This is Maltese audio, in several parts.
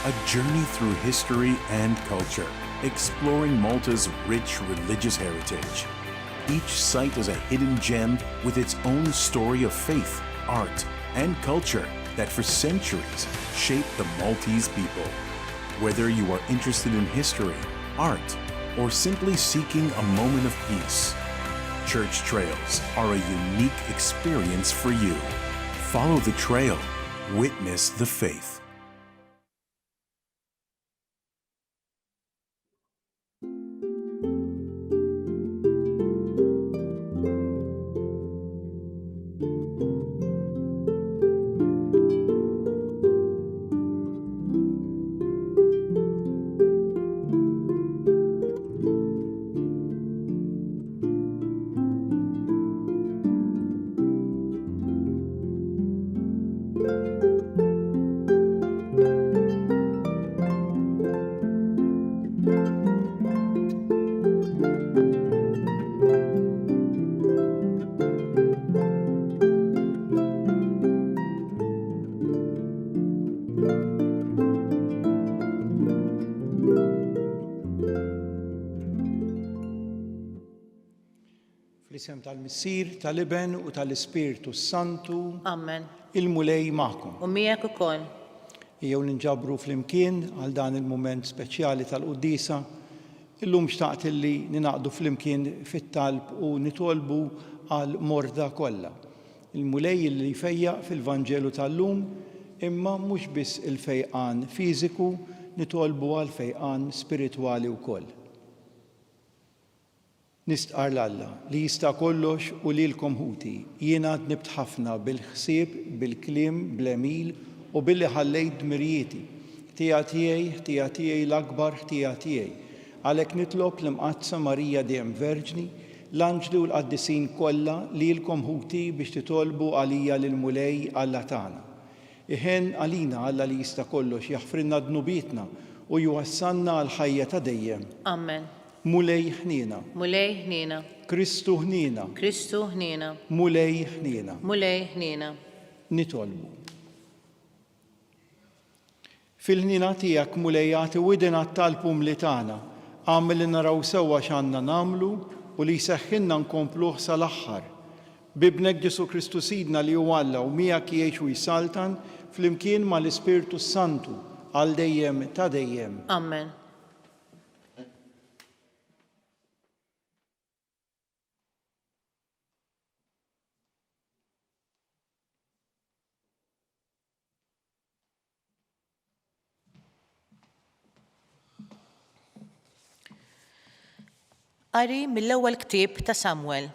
a journey through history and culture, exploring Malta's rich religious heritage. Each site is a hidden gem with its own story of faith, art, and culture that for centuries shaped the Maltese people. Whether you are interested in history, art, or simply seeking a moment of peace, Church Trails are a unique experience for you. Follow the trail, witness the faith. Fl-isem tal-Missier, tal-Iben u tal-Ispiritu Santu. Amen. Il-mulej magħkom. U miegħek ukoll. Jew ninġabru flimkien għal dan il-mument speċjali tal-Qudiesa. Illum xtaqt illi ninaqdu flimkien fit-talb u nitolbu għal morda kollha. Il-mulej li jfejjaq fil-Vanġelu tal-lum imma mhux biss il-fejqan fiżiku, nitolbu għal fejqan spiritwali wkoll. Nistqar l-Alla li jista' kollox u lilkom ħuti, jiena nibt ħafna bil-ħsieb, bil-kliem, bl-emil u billi ħallejt dmirijieti. Ħtija tiegħi l-akbar ħtija tiegħi. Għalhekk nitlob l-Imqazza Marija dejjem Verġni, l-anġli u l-qaddisin kollha lilkom ħuti biex titolbu għalija lill-mulej Alla tagħna. Iħen għalina Alla li jista' kollox jaħfrilna dnubietna u jwassalna għal ħajja ta' dejjem. Amen. Mulej ħnina. Mulej ħnina. Kristu ħnina. Kristu ħnina. Mulej ħnina. Mulej ħnina. Nitolbu. Fil-ħnina tiegħek mulej jagħti widin għat-talbum li tagħna, għamel li naraw sewwa x'għandna nagħmlu u li jseħħilna nkompluh sal-aħħar. Bibnek Ġesu Kristu Sidna li huwa Alla u miegħek jgħix u jsaltan flimkien mal-Ispiritu Santu għal dejjem ta' dejjem. Amen. Qari mill-ewwel ktieb ta' Samwel.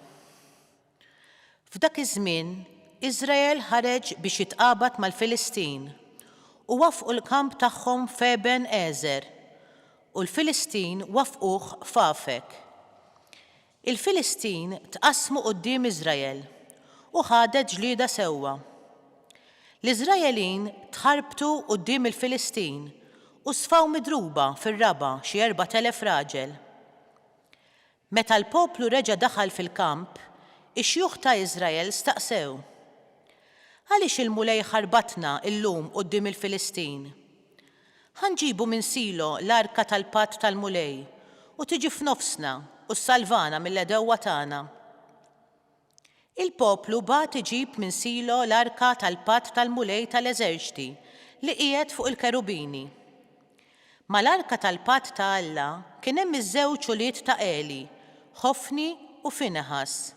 F'dak iż-żmien, Iżrael ħareġ biex jitqabad mal-Filistin u wafqu l-kamp tagħhom f'Eben Ezer u l-Filistin wafquh f'Afek. Il-Filistin tqassmu quddiem Iżrael u ħadet ġlieda sewwa. L-Iżraelin tħarbtu quddiem il-Filistin u sfaw midruba fir-raba xi 4,000 raġel. Meta l-poplu reġa' daħal fil-kamp, ix-xjuħ ta' Iżrael staqsew: għaliex il-mulej ħarbatna llum quddiem il-Filistin? Ħanġibu minn Silo l-arka tal-patt tal-mulej u tiġi f'nofsna u ssalvana mill-għedewwa tagħna. Il-poplu bagħat iġib minn Silo l-arka tal-patt tal-mulej tal-eżerċiti li qiegħed fuq il-kerubini. Mal-arka tal-patt ta' Alla kien hemm iż-żewġ ulied ta' Eli, Ħofni u Finehas.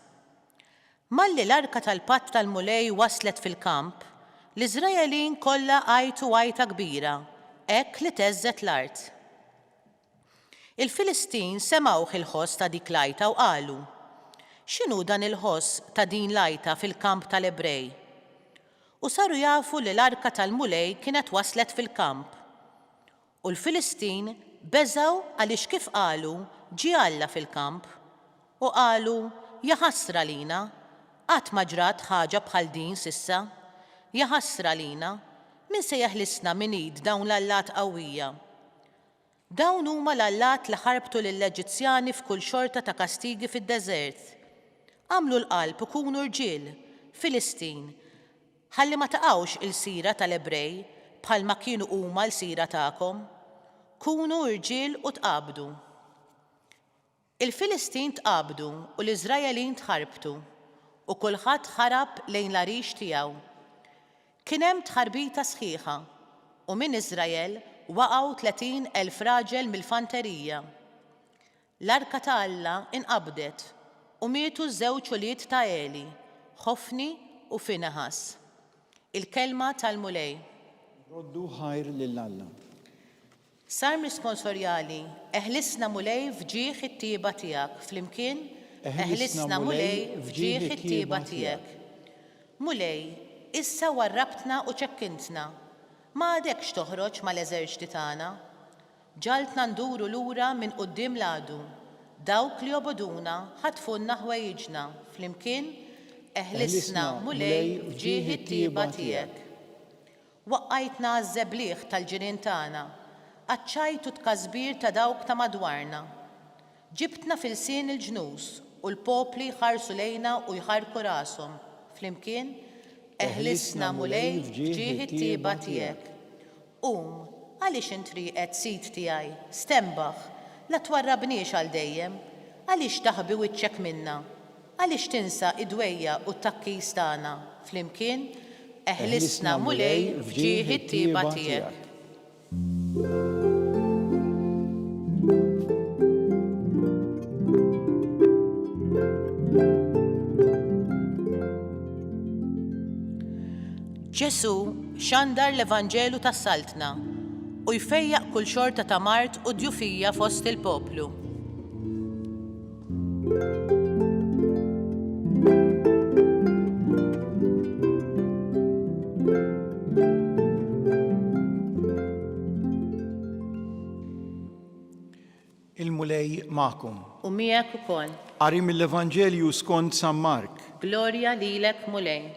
Malli l-arka tal-patt tal-mulej waslet fil-kamp, l-Iżraelin kollha għajtu għajta kbira, hekk li teżżet l-art. Il-Filistin semgħu il-ħoss ta' dik l-għajta u qalu: x'inhu dan il-ħoss ta' din l-għajta fil-kamp tal-Ebrej? U saru jafu li l-arka tal-mulej kienet waslet fil-kamp. U l-Filistin beżgħu għaliex kif qalu ġie Alla fil-kamp u qalu: ja ħasra lina, qatt ma ġrat ħaġa bħal din s'issa, ja ħasra lina, min se jeħlisna minn id dawn l-allat qawwija. Dawn huma l-allat li ħarbtu lill-Eġizzjani f'kull xorta ta' kastigi fid-deżert. Għamlu l-qalb ikunu rġiel, Filistin, ħalli ma taqgħux il-sira tal-Ebrej bħalma kienu huma l-sira tagħkom, kunu irġiel u tqabdu. Il-Filistin tqabdu u l-Iżraelin tħarbtu u kulħadd ħarab lejn l-għarix tiegħu. Kien hemm tħarbita sħiħa u minn Iżrael waqgħu 30,000 raġel mill-fanterija. L-arka ta' Alla inqabdet u mietu ż-żewġ ulied ta' Eli, Ħofni u Finehas. Il-kelma tal-mulej. Roddu ħajr lil Alla. Sar responsorjali, eħlisna mulej fġieħ it-tieba tiegħek, flimkien eħlisna mulej fġieħ it-tieba tiegħek. Mulej, issa warrabtna u ċekkintna, ma għadekx toħroġ mal-eżerċiti tagħna. Ġaltna nduru lura minn quddiem l-għadu, dawk li joboduna ħatfunna ħwejjiġna, flimkien eħlisna mulej fġieħ it-tieba tiegħek. Waqqajtna għaż-żebliħ tal-ġirien tagħna, aċċajtu tkasbir ta' dawk ta' madwarna. Ġibtna fil-sien il-ġnus u l-popli ħarsu lejna u jħarku rashom. Flimkien, eħlisna mulej fġieħ it-tieba tiegħek. Għaliex intriqet sit tiegħi, stembaħ, la twarrabniex għal dejjem, għaliex taħbi wiċċek minna, għaliex tinsa id-dwejja u t-takkis tagħna. Flimkien, eħlisna mulej fġieħ it-tieba tiegħek. Ġesu xandar l-Evanġelu tas-Saltna u jfejjaq kull xorta ta' mart u djufija fost il-poplu. Il-mulej magħkom. U miegħek ukoll. Qari mill-Evanġelju skont San Mark. Glorja lilek mulej.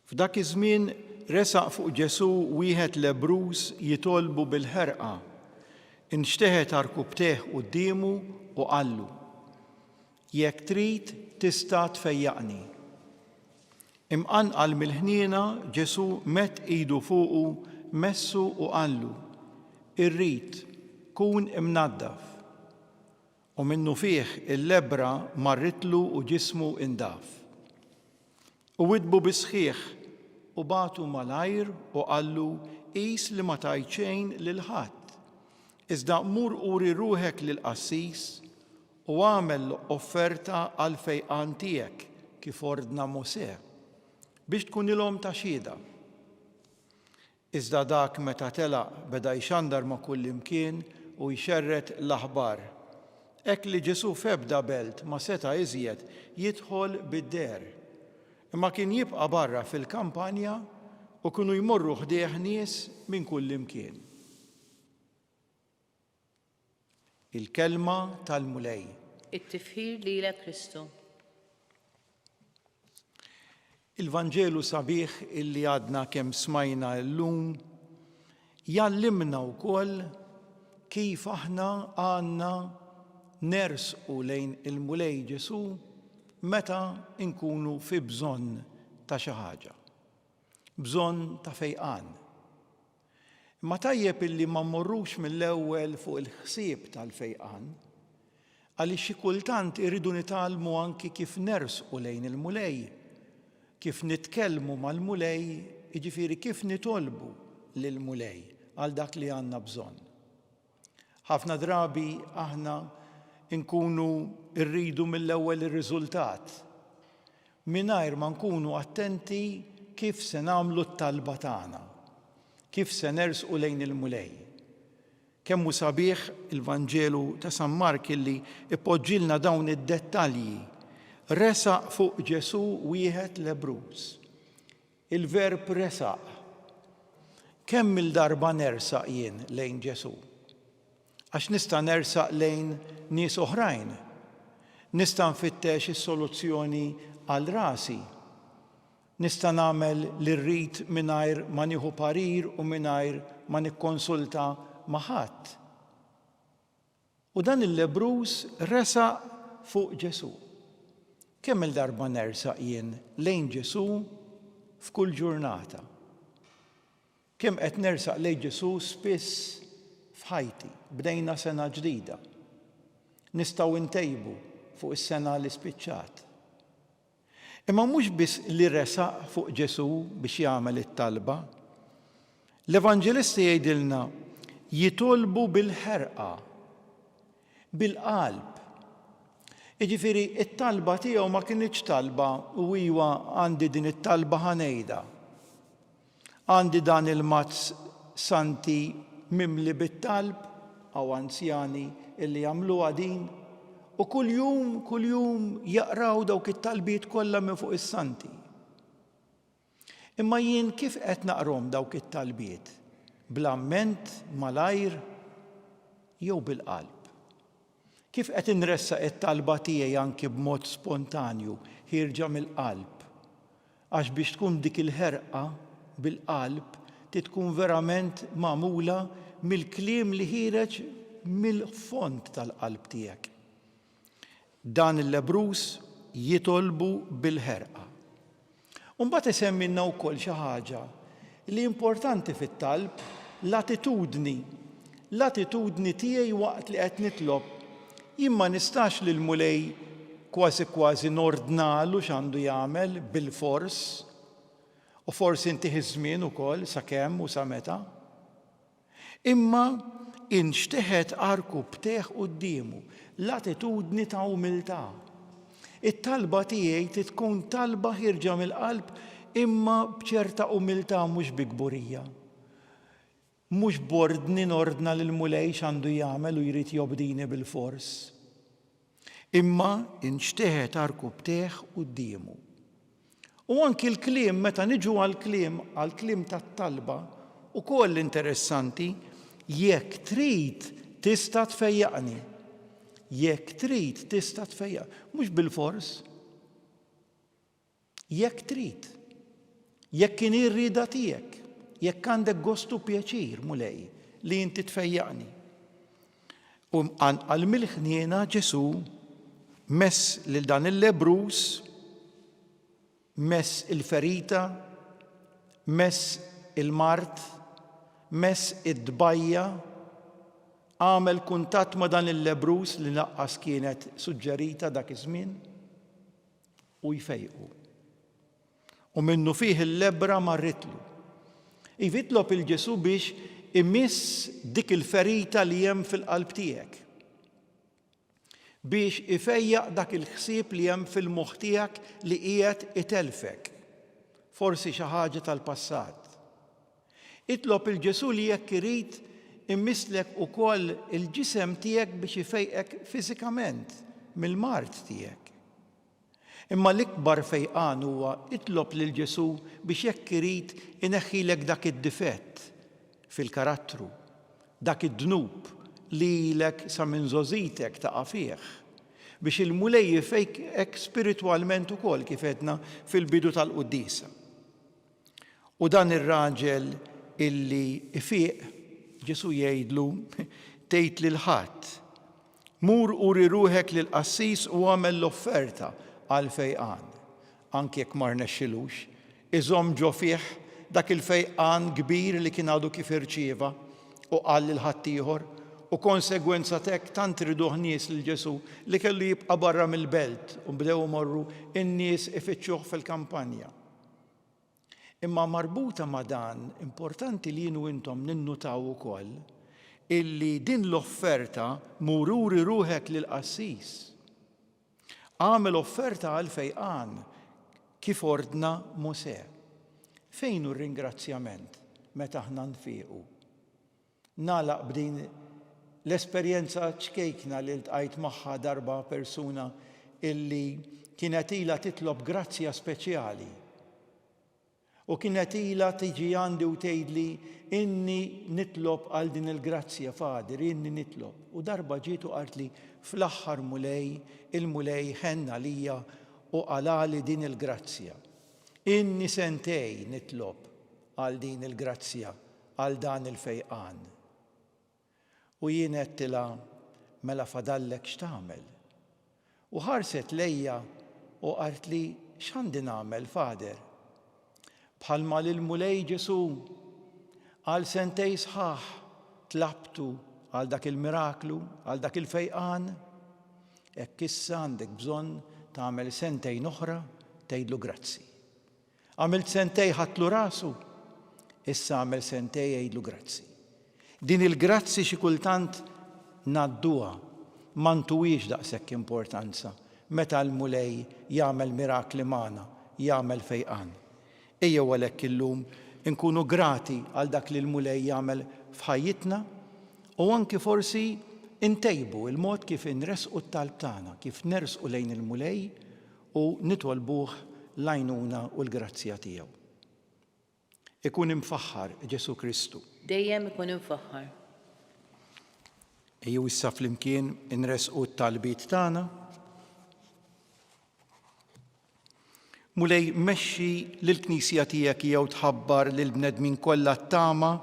F'dak iż-żmien resaq fuq Ġesu wieħed lebrus jitolbu bil-ħerqa. Inxteħet arkubteħ qudiemu u qallu: jekk trid tista' tfejjaqni. Imqanqal mill-ħniena Ġesu mett idu fuqu messu u qallu: irrid kun imnaddaf. U minnu fih il-lebra marritlu u ġismu indaf. U widbu bisħiħ u batu malajr u qallu: qis li ma tajt xejn lil ħadd. Iżda mur uri ruħek lil qassis u għamel offerta għal fejqan tiegħek kif ordna Mosè biex tkunilhom ta' xhieda. Iżda dak meta telaq beda jxandar ma' kull imkien u jxerret l-aħbar. Hekk li Ġesu f'ebda belt ma seta' iżjed jidħol bid-der. Imma kien jibqa' barra fil-kampanja u kienu jmorru ħdieħ nies minn kull imkien. Il-kelma tal-mulej. It-tifħir lilek Kristu. Il-Vanġelu sabiħ illi għadna kemm smajna llum jallimna wkoll kif aħna għandna nersqu lejn il-mulej Ġesu meta nkunu fi bżonn ta' xi ħaġa, bżonn ta' fejqan. Ma tajjeb illi ma mmorrux mill-ewwel fuq il-ħsieb tal-fejqan, għaliex xi kultant iridu nitgħallmu anki kif nersqu lejn il-mulej, kif nitkellmu mal-mulej, jiġifieri kif nitolbu lill-mulej għal dak li għandna bżonn. Ħafna drabi aħna nkunu rridu mill-ewwel ir-riżultat mingħajr ma nkunu attenti kif se nagħmlu t-talba tagħna, kif se nersqu lejn il-mulej. Kemm hu sabiħ il-Vanġelu ta' San Mark illi ipoġġilna dawn id-dettalji. Resaq fuq Ġesu wieħed lebrus. Il-verb resaq. Kemm il-darba nersaq jien lejn Ġesu? Għax nista' nersaq lejn nies oħrajn. Nista' nfittex is-soluzzjoni għal rasi. Nista' nagħmel li rrid mingħajr ma nieħu parir u mingħajr ma nikkonsulta ma' ħadd. U dan il-lebrus resaq fuq Ġesu. Kemm il-darba nersaq jien lejn Ġesu f'kull ġurnata. Kemm qed nersaq lejn Ġesu spiss f'ħajti, bdejna sena ġdida. Nistgħu ntejbu fuq is-sena li spiċċat. Imma mhux biss li resaq fuq Ġesu biex jagħmel it-talba. L-Evanġelisti jgħidilna jitolbu bil-ħerqa, bil-qalb. Jiġifieri it-talba tiegħu ma kinitx talba u iwa għandi din it-talba ħanejda. Għandi dan il-mazz santi mimli bit-talb aw anzjani illi jagħmluha din u kuljum jaqraw dawk it-talbiet kollha minn fuq is-santi. Imma jien kif qed naqrom dawk it-talbiet? Bl-amment, malajr, jew bil-qalb? Kif qed inressaq it-talba tiegħi anki b'mod spontanju, ħirġa mill-qalb? Għax biex tkun dik il-ħerqa bil-qalb tkun verament magħmula mill-kliem li ħireġ mill-fond tal-qalb tiegħek. Dan il-lebrus jitolbu bil-ħerqa. Mbagħad isemmilna wkoll xi ħaġa li importanti fit-talb, l-attitudni. L-attitudni tiegħi waqt li qed nitlob. Jien ma nistax lil mulej kważi nordnalu x'għandu jagħmel bil-fors, u forsi intih iż-żmien ukoll sakemm u sa meta. Imma inxteħed arku bteħ qudiemu, l-attitudni ta' umiltà. It-talba tiegħi tkun talba ħirġa mill-qalb imma b'ċerta umiltà mhux bi gburija. Mhux bordni nordna lil mulej x'għandu jagħmel u jrid jobdini bil-fors. Imma inxteħed arku bteħ qudiemu. U anki l-kliem, meta niġu għall-kliem tat-talba, ukoll interessanti, jekk trid tista' tfejjaqni. Jekk trid tista' tfejjaq, mhux bil-fors. Jekk trid. Jekk kien ir-rieda tiegħek, jekk għandek gostu pjaċir mulej li inti tfejjaqni. U għall-milħniena Ġesu mess lil dan il-lebrus, mess il-ferita, mess il-mart, mess id-dbajja, għamel kuntatt ma' dan il-lebrus li laqqas kienet suġġerita dak iż-żmien u jfejqu. U minnu fih il-lebra marritlu. Jitlob il-Ġesu biex imiss dik il-ferita li hemm fil-qalb tiegħek. Biex ifejjaq dak il-ħsieb li hemm fil-moħħ tiegħek li qiegħed itelfek. Forsi xi ħaġa tal-passat. Itlob il-Ġesu li jekk irid immisslek ukoll il-ġisem tiegħek biex ifejqek fiżikament mill-mart tiegħek. Imma l-ikbar fejqan huwa itlob lil Ġesu biex jekk irid ineħħilek dak id-difett fil-karattru, dak id-dnub li lek sa minn żożitek taqa' fih, biex il-mulej jifejqek spiritwalment ukoll kif għedna fil-bidu tal-Quddisa. U dan ir-raġel illi ifieq Ġesu jgħidlu tgħid lil ħadd, mur uri ruħek lil qassis u għamel l-offerta għal fejqan. Anke jekk ma rnexxilux, iżomm ġo fih dak il-fejqan kbir li kien għadu kif irċieva u qal lil ħadd ieħor u konsegwenza tek tant riduh nies lil Ġesu li kellu jibqa' barra mill-belt u bdew imorru in-nies ifittxuh fil-kampanja. Imma marbuta ma' dan, importanti li jienu intom ninnutaw ukoll illi din l-offerta mururi ruħek lil qassis. Għamel offerta għal fejqan kif ordna Mosè. Fejn hu r-ringrazzjament meta aħna nfiequ? Nagħlaq b'din l-esperjenza ċkejkna li ltqajt magħha darba persuna illi kienet ilha titlob grazzja speċjali. U kienet ilha tiġi għandi u tgħidli inni nitlob għal din il-grazzja Fader, inni nitlob. U darba ġiet u qalt li fl-aħħar mulej, il-mulej ħenna lija u qalali din il-grazzja. Inni sentej nitlob għal din il-grazzja, għal dan il-fejqan. U jien għedtila mela fadallek x'tagħmel. U ħarset lejja u qalt li x'għandi nagħmel Fader? Bħalma lil mulej Ġesu Għal sentej sħaħ tlabtu għal dak il-miraklu, għal dak il-fejqan, hekk issa għandek bżonn tagħmel sentejn oħra tgħidlu grazzi. Għamilt sentej ħatlu rasu, issa għamel sentej jgħidlu grazzi. Din il-grazzi xi kultant nadduha ma ntuwiex daqshekk importanza meta l-mulej jagħmel mirakli magħna, jagħmel fejqan. Ejjew għalhekk illum inkunu grati għal dak li l-mulej jagħmel f'ħajjitna u anki forsi intejbu il-mod kif inresqu t-talb tagħna, kif nersqu lejn il-mulej u nitolbuh l-għajnuna u l-grazzja tiegħu. Ikun imfaħħar Ġesu Kristu. Dejjem ikun imfaħħar. Ejjew issa flimkien inresqu t-talbiet tagħna. Mulej mexxi lill-Knisja tiegħek jew tħabbar lil bnedmin kollha t-tama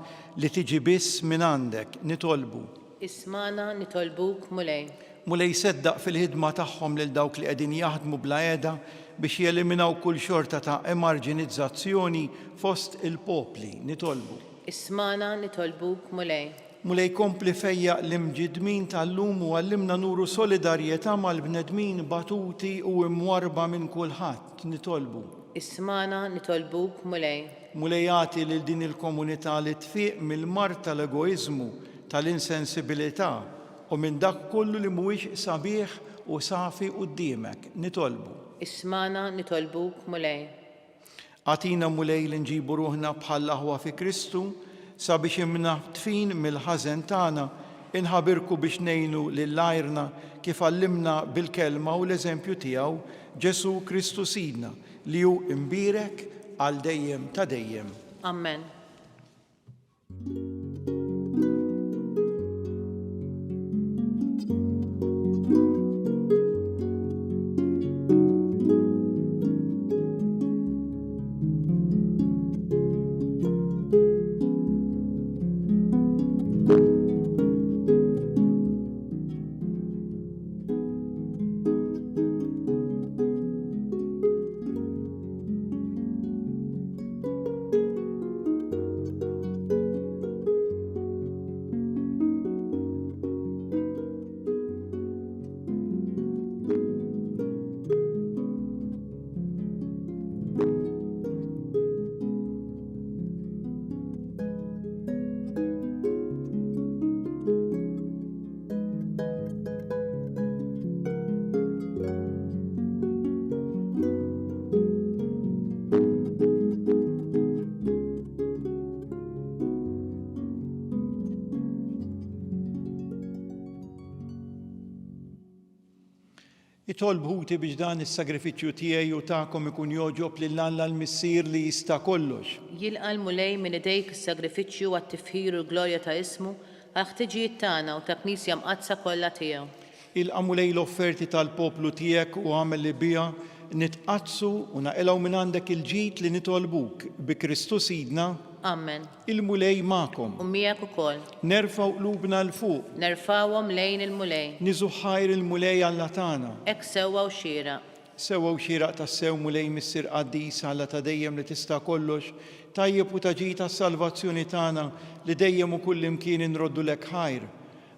li tiġi biss minn għandek nitolbu. Ismana nitolbuk mulej. Mulej seddaq fil-ħidma tagħhom lil dawk li qegħdin jaħdmu bla qiegħda biex jeliminaw kull xorta ta' emarġinizzazzjoni fost il-popli nitolbu. Ismana nitolbuk mulej. Mulej kompli fejjaq l-imġidmin tal-lum u għallimna nuru solidarjetà mal-bnedmin batuti u imwarba minn kulħadd nitolbu. Ismana nitolbuk mulej. Mulej jagħti lil din il-komunità li tfiq mill-mart tal-egoiżmu, tal-insensibilità u minn dak kollu li mhuwiex sabiħ u safi quddiemek nitolbu. Ismana nitolbuk mulej. Għatina mulej li nġibu ruħna bħal aħwa fi Kristu sabiex imnaħtfin mill-ħażen tagħna inħabirku biex ngħinu lill-għajrna kif għallimna bil-kelma u l-eżempju tiegħu Ġesu Kristu Sidna li hu imbierek għal dejjem ta' dejjem. Amen. Itolbħuti biex dan is-sagrifiċċju tiegħi u tagħkom ikun joġob lil Alla l-Missier li jista' kollox. Jilqa' l-mulej minn idejk is-sagrifiċċju għat-tifħir u l-glorja ta' ismu għal ħtiġijiet tagħna u ta' Knisja mqazza kollha tiegħu. Ilqa' mulej l-offerti tal-poplu tiegħek u għamel li biha nitqazzu u naqilgħu minn għandek il-ġid li nitolbuk bi Kristu Sidna. Amen. Il-mulej magħkom. U miegħek ukoll. Nerfgħu qlubna l fuq. Nerfawhom lejn il-mulej. Niżu ħajr il-mulej Alla tagħna. Hekk sewwa u xieraq. Sewwa u xieraq tas-sew mulej Missier Qaddis Alla ta' dejjem li tista' kollox, tajjeb u taġi tas-salvazzjoni tagħna li dejjem u kull imkien inroddu lek ħajr.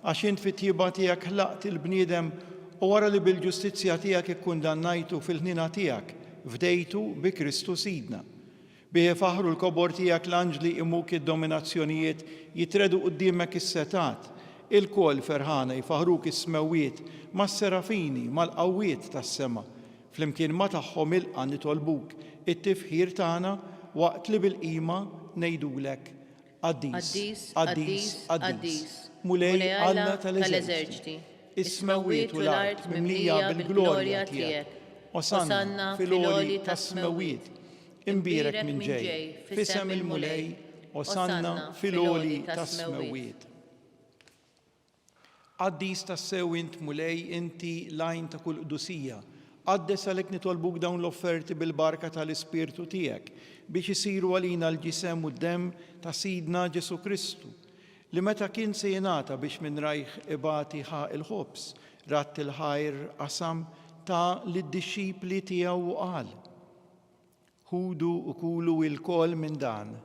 Għax int fit-tjieba tiegħek ħlaqt il-bniedem u wara li bil-ġustizzja tiegħek ikkundannajtu fil-ħnina tiegħek fdejtu bi Kristu Sidna. Bih faħru l-kobor tiegħek l-anġli imuk id-dominazzjonijiet jitredu quddiemek is-setat. Il-kol ferħana jfaħruk is-smewiet mas-serafini mal-qawwiet tas-sema. Flimkien ma tagħhom ilqa' nitolbuk it-tifħir tagħna waqt li bil-qima ngħidulek Qaddis, Qaddis, Qaddis. Mulej Alla tal-eżerċiti. Is-smewiet u l-art mimlija bil-glorja tiegħek. Osanna fil-għoli tas-smewiet. Imbierek minn ġej, fisem il-mulej, osanna fil-għoli tas-smewiet. Qaddis tas-sew int mulej inti lajn ta' kull qdusija. Qaddes għalhekk nitolbuk dawn l-offerti bil-barka tal-Ispirtu tiegħek biex isiru għalina l-ġisem u d-dem ta' Sidna Ġesu Kristu li meta kien se jingħata biex minn rajh ibati ħaq il-ħobs, ratt il-ħajr qasam ta' lid-dixxipli tiegħu qal. Ħudu u kulu il-kol minn dan,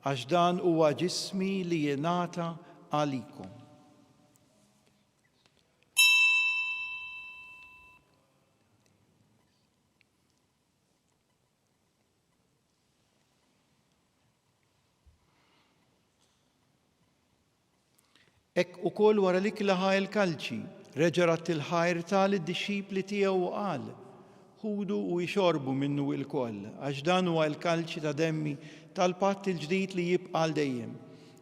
għax dan huwa ġismi li jingħata għalikom. Ekk ukoll wara l-ikla ħajl kalċi, reġa' rat il-ħajr tal id-dixxipli tiegħu u qal: ħudu u jxorbu minnu l-koll, għax dan huwa l-kalċi ta' demmi tal-patt il-ġdid li jibqa' għal dejjem.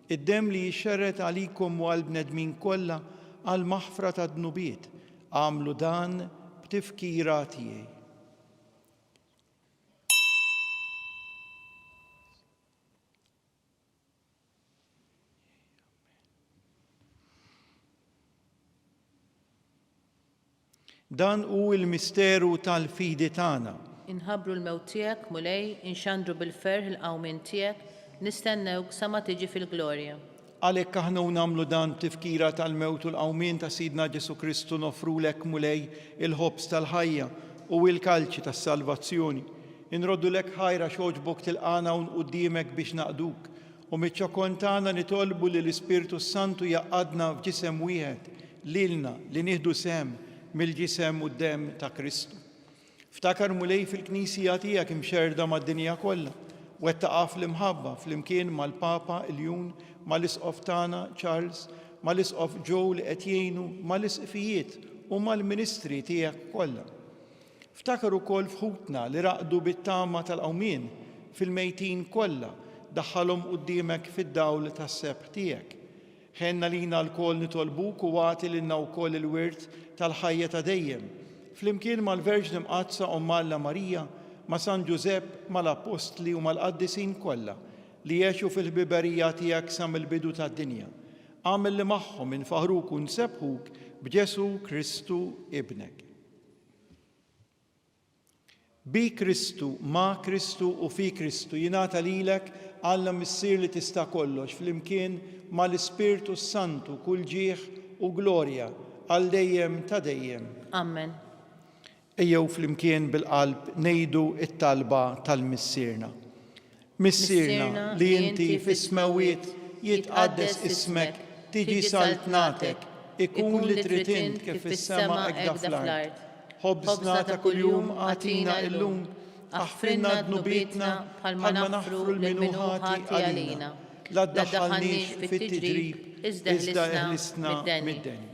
Id-demm li jixxerret għalikom u għal bnedmin kollha għal maħfra ta' dnubiet. Għamlu dan b'tifkira tiegħi. Dan hu l-misteru tal-fidi tagħna. Inħabbru l-mewt tiegħek mulej, inxandru bil-ferħ il-qawmien tiegħek, nistennewk sa ma tiġi fil-glorja. Għalhekk aħna nagħmlu dan tifkira tal-mewt u l-qawmien ta' Sidna Ġesu Kristu nofrulek mulej il-ħobs tal-ħajja u l-kalċi tas-salvazzjoni. Inroddu lek ħajra xogħġbok tilqana u nqudiemek biex naqduk u miċ-ċokon tagħna nitolbu li l-Ispirtu Santu jaqadna f'ġisem wieħed lilna li nieħdu sehem mill-ġisem u d-dem ta' Kristu. Ftakar mulej fil-Knisija tiegħek imxerda mad-dinja kollha, wettaqa fl-imħabba flimkien mal-Papa il-Jun, mal-Isqof tagħna Charles, mal-Isqof Joe li qed jgħinu mal-isqfijiet u mal-ministri tiegħek kollha. Ftakar ukoll fħutna li raqdu bit-tama tal-qawmien fil-mejtin kollha, daħħalhom quddiemek fid-dawl tas-sebħ tiegħek. Ħenna lina l-kol nitolbuk u għati lilna wkoll il-wirt tal-ħajja ta' dejjem. Flimkien mal-Verġni Mqazza Alla Marija, ma' San Ġusepp, mal-Apostli u mal-Qaddisin kollha li jgħixu fil-ħbiberija tiegħek sa mill-bidu tad-dinja. Għamel li magħhom infaħruk u nsebħuk b'Ġesu Kristu ibnek. Bi Kristu, ma' Kristu u fi Kristu jingħata lilek Alla missier li tista' kollox flimkien mal-Ispirtu Santu kull ġieħ u glorja għal dejjem ta' dejjem. Amen. Ejjew flimkien bil-qalb ngħidu t-talba tal-missierna. Missierna li inti fis-smawiet jitqaddes ismek, tiġi saltnatek, ikun li trid int kif fis-sema hekk fl-art. Ħobżna ta' kuljum għatina llum, aħfrinna dnubietna bħalma naħfru l-minuħati għalina. La ddaħħalniex fit-tiġrib, iżda eħlisna mid-denja.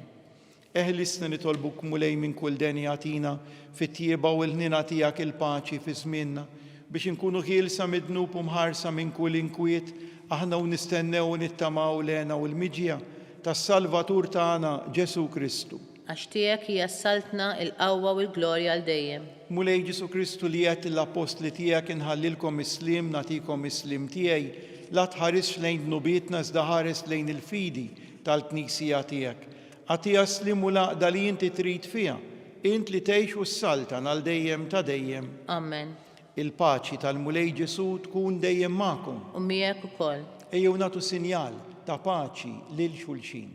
Eħlisna nitolbuk mulej minn kull den jagħtina fit-tjieba u l-ħnina tiegħek il-paċi fi żmienna biex inkunu ħielsa mid-dnub u mħarsa minn kull inkwiet aħna u nistennew u nittamaw lena u l-miġja tas-Salvatur tagħna Ġesu Kristu. Għax tiegħek hija s-saltna l-qawwa u l-glorja għal dejjem. Mulej Ġesu Kristu li qed l-apostli tiegħek inħallilkom islim nagħtikom islim tiegħi, la tħares lejn dnubietna iżda ħares lejn il-fidi tal-Knisija tiegħek. Għatija slim u laqda li inti trid fiha, int li tgħix u s-saltan għal dejjem ta' dejjem. Amen. Il-paċi tal-Mulej Ġesu tkun dejjem magħkom. U miegħek ukoll. Ejjew nagħtu sinjal ta' paċi lil xulxin.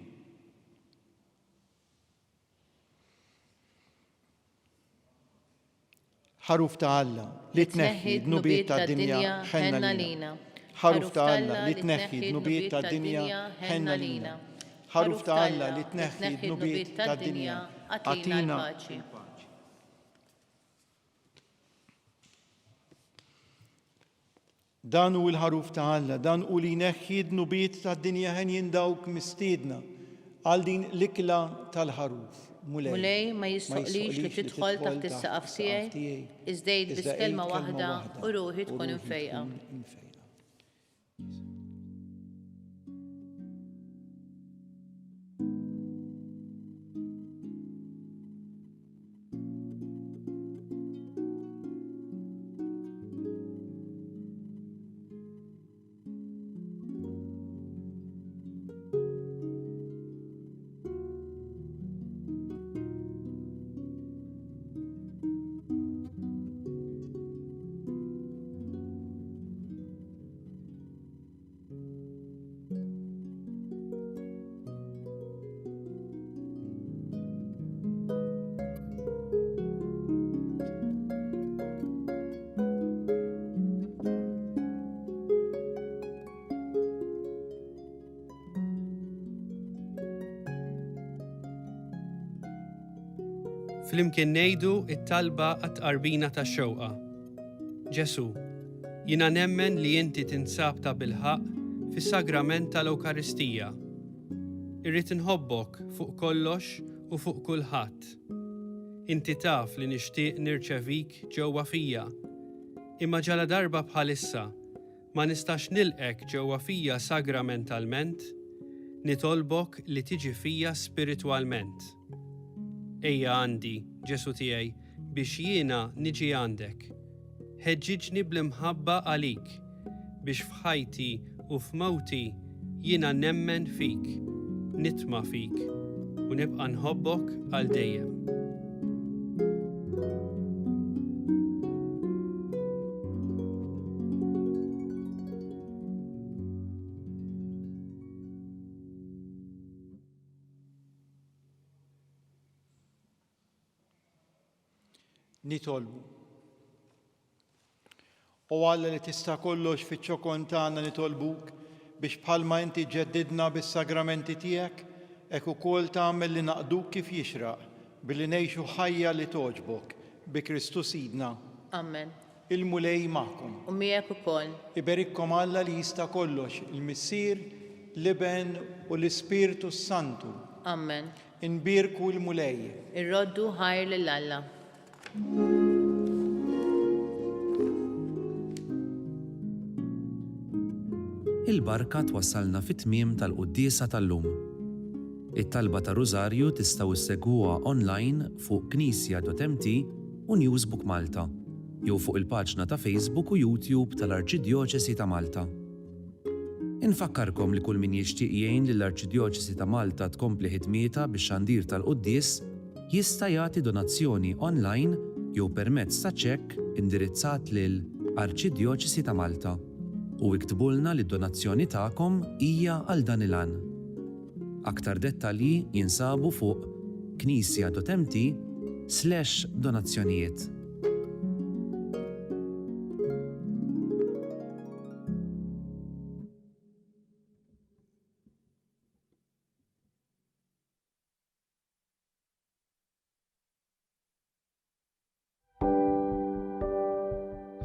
Ħaruf ta' Alla li tneħħi dnubiet tad-dinja ħenna lina. Ħaruf ta' Alla li tneħħi dnubiet tad-dinja ħenna lina. Ħaruf ta' Alla li tneħħi dnubiet tad-dinja għatina l-paċi. Dan hu l-ħaruf ta' Alla, dan hu li jneħħi dnubiet tad-dinja ħen jindawk mistiedna għal din l-ikla tal-ħaruf. Mulej ma jistoqlix li tidħol taħt is-saqaf tiegħi, iżda jgħid biss kelma waħda u ruħi tkun imfejqa. Flimkien ngħidu it-talba għat-qarbina tax-xewqa. Ġesu, jiena nemmen li inti tinsab ta' bilħaq fis-sagrament tal-Ewkaristija. Irrid inħobbok fuq kollox u fuq kulħadd. Inti taf li nixtieq nirċevik ġewwa fija, imma ġala darba bħalissa ma nistax nilqek ġewwa fija sagramentalment, nitolbok li tiġi fija spiritwalment. Ejja għandi, Ġesu tiegħi, biex jiena niġi għandek. Ħeġġiġni bl-imħabba għalik, biex f'ħajti u f'mawti jiena nemmen fik, nitma fik, u nibqa' nħobbok għal dejjem. Nitolbu. U Alla li tista' kollox fiċ-ċokon tagħna nitolbuk biex bħalma inti ġeddidna bis-sagramenti tiegħek, hekk ukoll tagħmel li naqduk kif jixraq billi ngħixu ħajja li toġbok bi Kristu Sidna. Amen. Il-mulej magħkom. U miegħek ukoll. Iberikkom Alla li jista' kollox, il-Missier, l-Iben u l-Ispiritu Santu. Amen. Inbirku l-mulej. Irroddu ħajr lil Alla. Il-barka twassalna fit-tmiem tal-quddiesa tal-lum. It-talba ta' Rużarju tistgħu issegwuha online fuq knisja.mt u Newsbook Malta, jew fuq il-paġna ta' Facebook u YouTube tal-Arċidjoċesi ta' Malta. Infakkarkom li kull min jixtieq jgħin lill-Arċidjoċesi ta' Malta tkompli ħidmietha bix-xandir tal-quddies jista' jagħti donazzjoni online jew permezz ta' ċekk indirizzat lil Arċidjoċesi ta' Malta u iktbulna li d-donazzjoni tagħkom hija għal dan il-għan. Aktar dettalji jinsabu fuq knisja.mt/donazzjonijiet.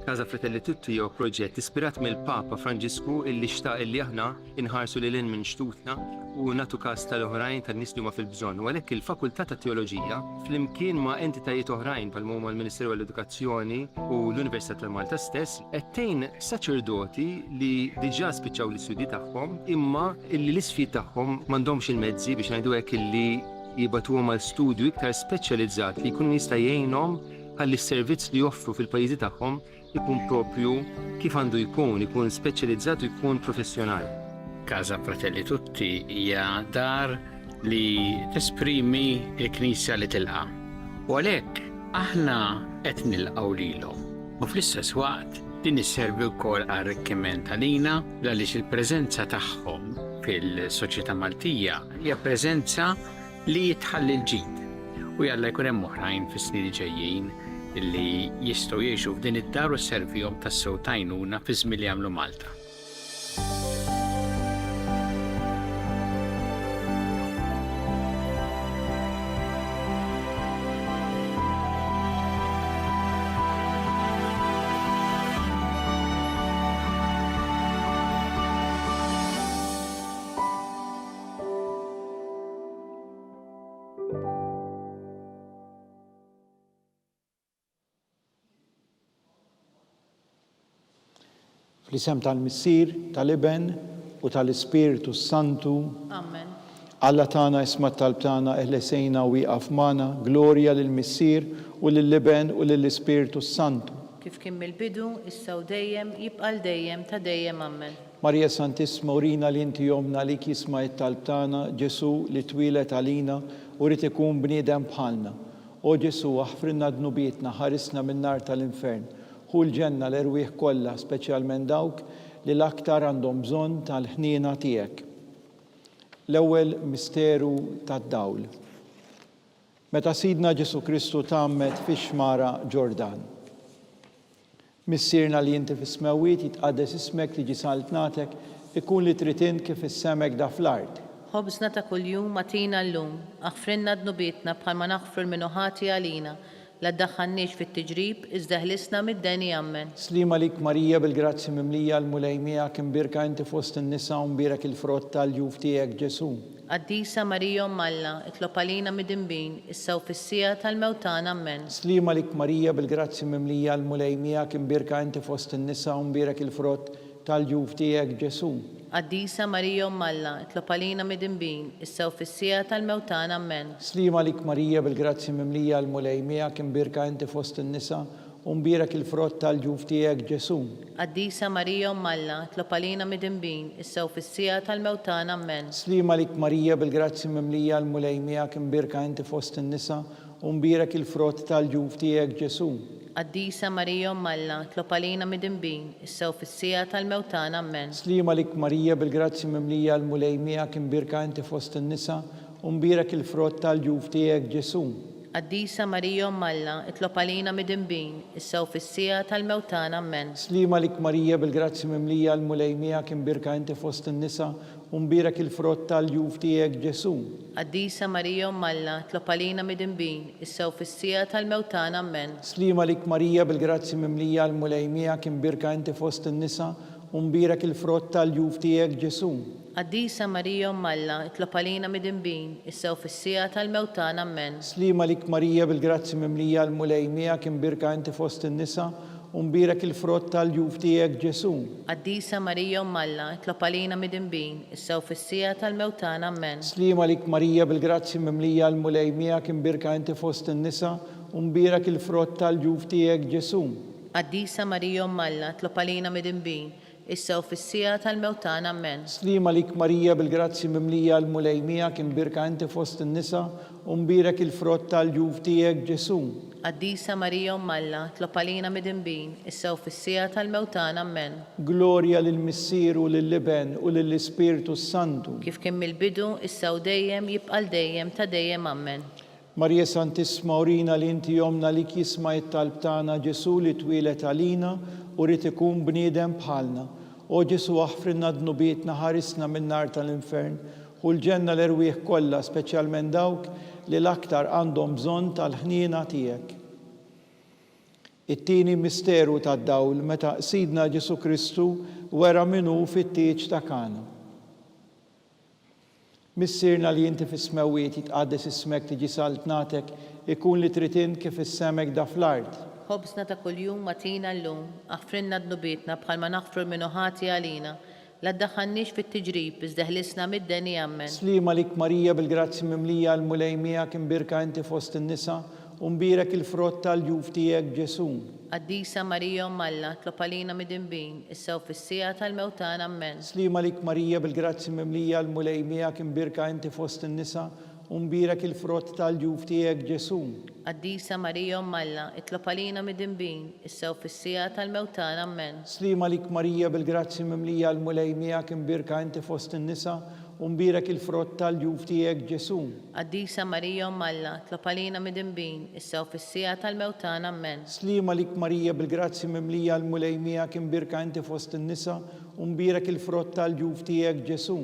Casa Fratelli Tutti jew proġett ispirat mill-Papa Franġisku illi xtaq illi aħna inħarsu lil minn xtutna u nagħtu każ tal-oħrajn tan-nies li huma fil-bżonn. U għalhekk il-Fakultà ta' Teoloġija flimkien ma' entitajiet oħrajn bħal huma l-Ministeru għall-Edukazzjoni u l-Università ta' Malta stess qed tgħin saċerdoti li diġà spiċċaw l-istudji tagħhom imma illi l-isfid tagħhom m'għandhomx il-mezzi biex ngħidu hekk illi jibatuhom għal studju iktar speċjalizzat li jkun jista' jgħinhom ħalli s-servizz li joffru fil-pajjiżi tagħhom ikun propju kif għandu ikun speċjalizzat u jkun professjonali. Casa Fratelli Tutti hija dar li tesprimi l-Knisja li tilqa'. U għalhekk aħna qed nilqgħu lilhom. U fl-istess waqt din isservi wkoll għar-arricchiment għalina għaliex il-preżenza tagħhom fil-soċjetà Maltija hija preżenza li tħalli l-ġid. U jalla jkun hemm oħrajn fis-snin ġejjin illi jistgħu jgħixu f'din id-dar u sservihom tas-sew tajnuna fi żmien li jagħmlu Malta. Fl-isem tal-Missier, tal-Iben u tal-Ispiritu Santu. Amen. Alla tagħna isma' talb tagħna eħlesejna u wieqaf magħna, glorja lill-Missier u lill-Iben u lill-Ispiritu Santu. Kif kien mill-bidu, issa u dejjem jibqa' dejjem ta' dejjem amen. Marija Santissima urina li inti jomna li jisma' it-talb tagħna, Ġesu li twilet għalina u rid ikun bniedem bħalna. O Ġesu aħfrinna dnubietna, ħarisna min-nar tal-infern. Hu l-ġenna l-erwieħ kollha, speċjalment dawk li l-aktar għandhom bżonn tal-ħniena tiegħek. L-ewwel misteru tad-dawl. Meta Sidna Ġesu Kristu tagħammet fix-xmara Ġordan. Missierna li inti fis-smewwiet jitqaddes ismek tiġi saltnatek ikun li trid int kif is-semek da fl-ard. ħobżna ta' kuljum matina llum, aħfrinna dnubietna bħalma naħfru l-minuħati għalina, la ddaħħalniex fit-tiġrib, iżda ħlisna mid-deni ammen. Slima lik Marija bil-grazzi mimlija l-mulejmija kim birka inti fost in-nisa u mbirek il-frott tal-ġuf tiegħek Ġesu. Qaddisa Marija Malla, itlob għalina mid-imbin, issa u fis-sija tal-mewtana ammen. Slima lik Marija bil-grazzi mimlija l-mulejmija kim birka inti fost in-nisa u mbirek il-frott tal-ġuf tiegħek Ġesu. Qaddisa Marija Malla, itlob għalina mid-imbin, issa u fis-sija tal-mewtana ammen. Slima lik Marija bil-grazzi mimlija l-mulejmija kim birka inti fost in-nisa u mbirek il-frott tal-ġuf tiegħek Ġesu. Qaddisa Marija Malla, itlob għalina mid-imbin, issa u fis-sija tal-mewtana ammen. Slima lik Marija bil-grazzi mimlija l-mulejmija kim birka inti fost in-nisa u mbirek il-frott tal-ġuf tiegħek Ġesu. Qaddisa Marija Malla, itlob għalina mid-imbin, issa u fis-sija tal-mewtana ammen. Slima lik Marija bil-grazzi mimlija l-mulejmija kim birka inti fost in-nisa u mbirek il-frott tal-ġuf tiegħek Ġesu. Qaddisa Marija Malla, itlob għalina mid-imbin, issa u fis-sija tal-mewtana ammen. Slima lik Marija bil-grazzi mimlija l-mulejmija kim birka inti fost in-nisa u mbirek il-frott tal-ġuf tiegħek Ġesu. Qaddisa Marija Malla, itlob għalina mid-imbin, issa u fis-sija tal-mewtana ammen. Slima lik Marija bil-grazzi mimlija l-mulejmija kim birka inti fost in-nisa u mbirek il-frott tal-ġuf tiegħek Ġesu. Qaddisa Marija Malla, itlob għalina mid-imbin, issa u fis-sija tal-mewtana ammen. Slima lik Marija bil-grazzi mimlija l-mulejmija kim birka inti fost in-nisa u mbirek il-frott tal-ġuf tiegħek Ġesu. Qaddisa Marija Malla, itlob għalina mid-imbin, issa u fis-sija tal-mewtana ammen. Slima lik Marija bil-grazzi mimlija l-mulejmija kim birka inti fost in-nisa u mbirek il-frott tal-ġuf tiegħek Ġesu. Qaddisa Marija Malla, itlob għalina mid-imbin, issa u fis-sija tal-mewtana ammen. Slima lik Marija bil-grazzi mimlija l-mulejmija kim birka inti fost in-nisa u mbirek il-frott tal-ġuf tiegħek Ġesu. Qaddisa Marija Malla, itlob għalina mid-imbin, issa u fis-sija tal-mewtana ammen. Glorja lill-Missieru u lill-Liben u lill-Ispiritu Santu. Kif kien mill-bidu, issa u dejjem jibqal dejjem ta' dejjem ammen. Marija Santissima urina li inti jomna li jisma' it-talb tagħna Ġesu li twilet għalina u rid ikun bniedem bħalna. O Ġesu aħfrinna dnubietna ħarisna min-nar tal-infern u l-ġenna l-erwieħ kollha speċjalment dawk li l-aktar għandhom bżonn tal-ħniena tiegħek. It-tieni misteru tad-dawl meta Sidna Ġesu Kristu wera minnu fit-tieġ ta' Kana. Missirna li inti fis-smewiet jitqaddes ismek tiġi saltnatek ikun li trid kif is-semek da fl-ard. Ħobżna ta' kuljum matina llum, aħfrinna dnubietna bħalma naħfru l-minuħati għalina, la ddaħħalniex fit-tiġrib, iżda ħlisna mid-deni ammen. Slima lik Marija bil-grazzi mimlija l-mulejmija kim birka inti fost in-nisa u mbirek il-frott tal-ġuf tiegħek Ġesu. Qaddisa Marija Malla, itlob għalina mid-imbin, issa u fis-sija tal-mewtana ammen. Slima lik Marija bil-grazzi mimlija l-mulejmija kim birka inti fost in-nisa u mbirek il-frott tal-ġuf tiegħek Ġesu. Qaddisa Marija Malla, itlob għalina mid-imbin, issa u fis-sija tal-mewtana ammen. Slima lik Marija bil-grazzi mimlija l-mulejmija kim birka inti fost in-nisa u mbirek il-frott tal-ġuf tiegħek Ġesu. Qaddisa Marija Malla, itlob għalina mid-imbin, issa u fis-sija tal-mewtana ammen. Slima lik Marija bil-grazzi mimlija l-mulejmija kim birka inti fost in-nisa u mbirek il-frott tal-ġuf tiegħek Ġesu.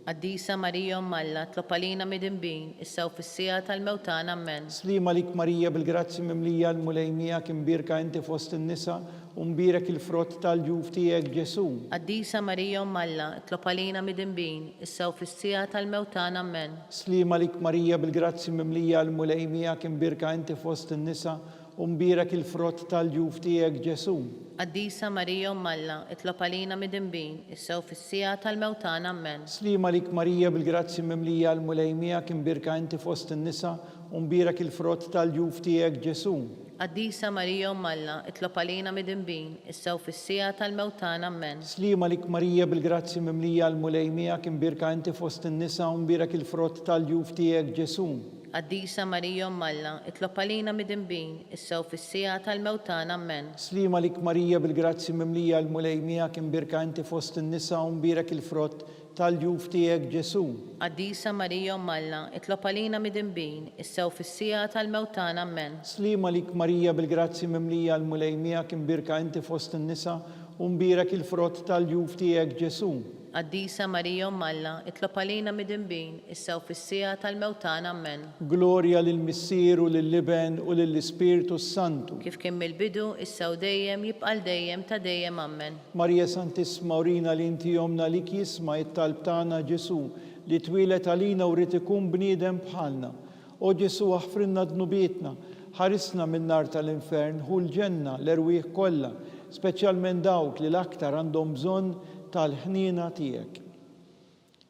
Qaddisa Marija Malla, itlob għalina mid-imbin, issa u fis-sija tal-mewtana ammen. Slima lik Marija bil-grazzi mimlija l-mulejmija kim birka inti fost in-nisa u mbirek il-frott tal-ġuf tiegħek Ġesu. Qaddisa Marija Malla, itlob għalina mid-imbin, issa u fis-sija tal-mewtana ammen. Slima lik Marija bil-grazzi mimlija l-mulejmija kim birka inti fost in-nisa u mbirek il-frott tal-ġuf tiegħek Ġesu. Qaddisa Marija Malla, itlob għalina mid-imbin, issa u fis-sija tal-mewtana ammen. Slima lik Marija bil-grazzi mimlija l-mulejmija kim birka inti fost in-nisa u mbirek il-frott tal-ġuf tiegħek Ġesu. Qaddisa Marija Malla, itlob għalina mid-imbin, issa u fis-sija tal-mewtana ammen. Slima lik Marija bil-grazzi mimlija l-mulejmija kim birka inti fost in-nisa u mbirek il-frott tal-ġuf tiegħek Ġesu. Qaddisa Marija Malla, itlob għalina mid-imbin, issa u fis-sija tal-mewtana ammen. Slima lik Marija bil-grazzi mimlija l-mulejmija kim birka inti fost in-nisa u mbirek il-frott tal-ġuf tiegħek Ġesu. Qaddisa Marija Malla, itlob għalina mid-imbin, issa u fis-sija tal-mewtana ammen. Slima lik Marija bil-grazzi mimlija l-mulejmija kim birka inti fost in-nisa u mbirek il-frott tal-ġuf tiegħek Ġesu. Qaddisa Marija Umm Alla, itlob għalina mid-inbin, issa u fis-sija tal-mewtana Amen. Glorja lill-Missieru, lill-Liben u lill-Ispiritu Santu. Kif kien mill-bidu, issa u dejjem jibqal dejjem ta' dejjem Amen. Marija Santissima urina li inti jomna li jisma' it-talb tagħna Ġesu li twilet għalina u rrid ikun bniedem bħalna. O Ġesu aħfrinna dnubietna, ħarisna min-nar tal-infern, hu l-ġenna l-erwieħ kollha, speċjalment dawk li l-aktar għandhom bżonn tal-ħnina tiegħek.